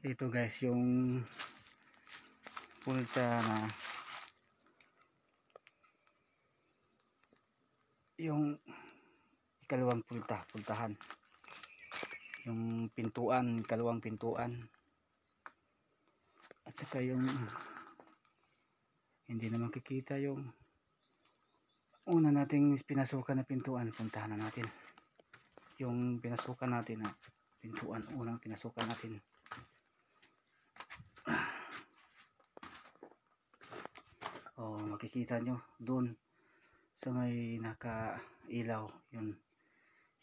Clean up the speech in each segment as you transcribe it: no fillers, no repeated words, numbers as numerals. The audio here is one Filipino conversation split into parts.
Ito guys yung pulta na yung ikalawang pultahan, yung pintuan, ikalawang pintuan, at saka yung hindi na makikita yung una nating pinasukan na pintuan. Puntahan na natin yung pinasukan natin na pintuan, unang pinasukan natin. Oh, makikita nyo doon sa may nakailaw yun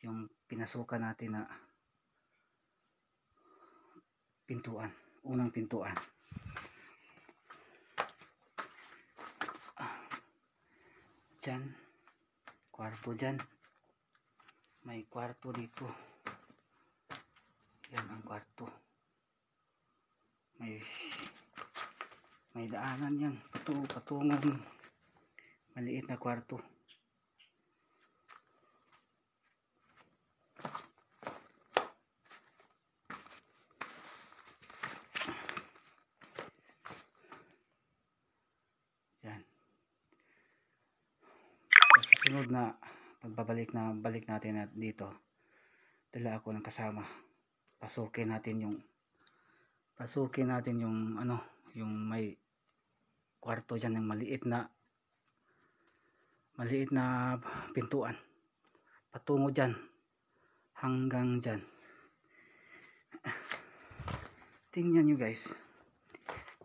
yung pinasukan natin na pintuan, unang pintuan. Dyan, kwarto dyan, may kwarto dito, yan ang kwarto, may daanan yan patungong maliit na kwarto. Yan. Sa susunod na pagbabalik natin dito, dala ako ng kasama. Pasukin natin yung ano, yung may kwarto dyan, ng maliit na pintuan patungo dyan hanggang dyan. Tingnan nyo guys,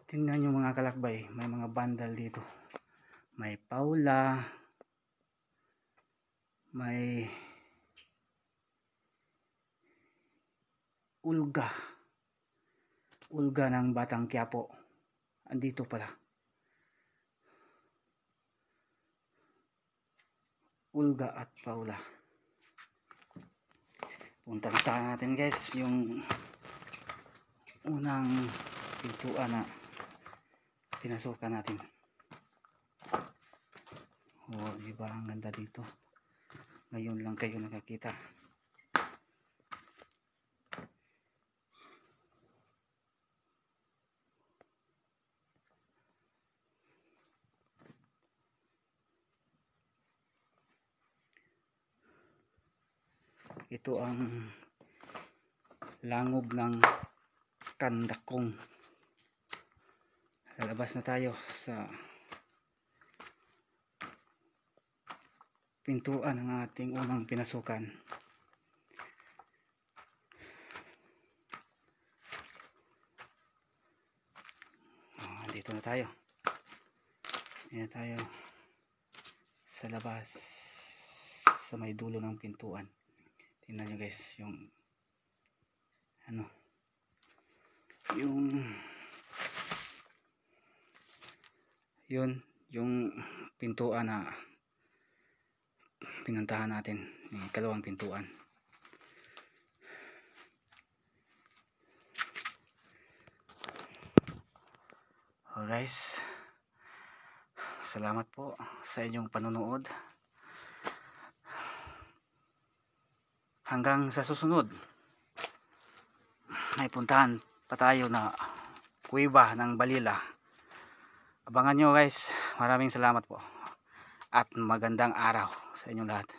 tingnan nyo mga kalakbay, may mga bandal dito, may Paula, may Ulga ng Batang Quiapo, andito pala. Ulga at Paula. Punta na natin guys yung unang pintuan na pinasukan natin. Oh, diba ang ganda dito? Ngayon lang kayo nakakita. Ito ang langob ng Kandakong. Lalabas na tayo sa pintuan ng ating unang pinasukan. Dito na tayo. Ayan tayo sa labas, sa may dulo ng pintuan. Tingnan nyo guys yung ano, yung pintuan na pinuntahan natin, yung ikalawang pintuan. Oh guys, salamat po sa inyong panonood. Hanggang sa susunod, may puntahan pa tayo na kuweba ng Balila. Abangan nyo guys. Maraming salamat po at magandang araw sa inyong lahat.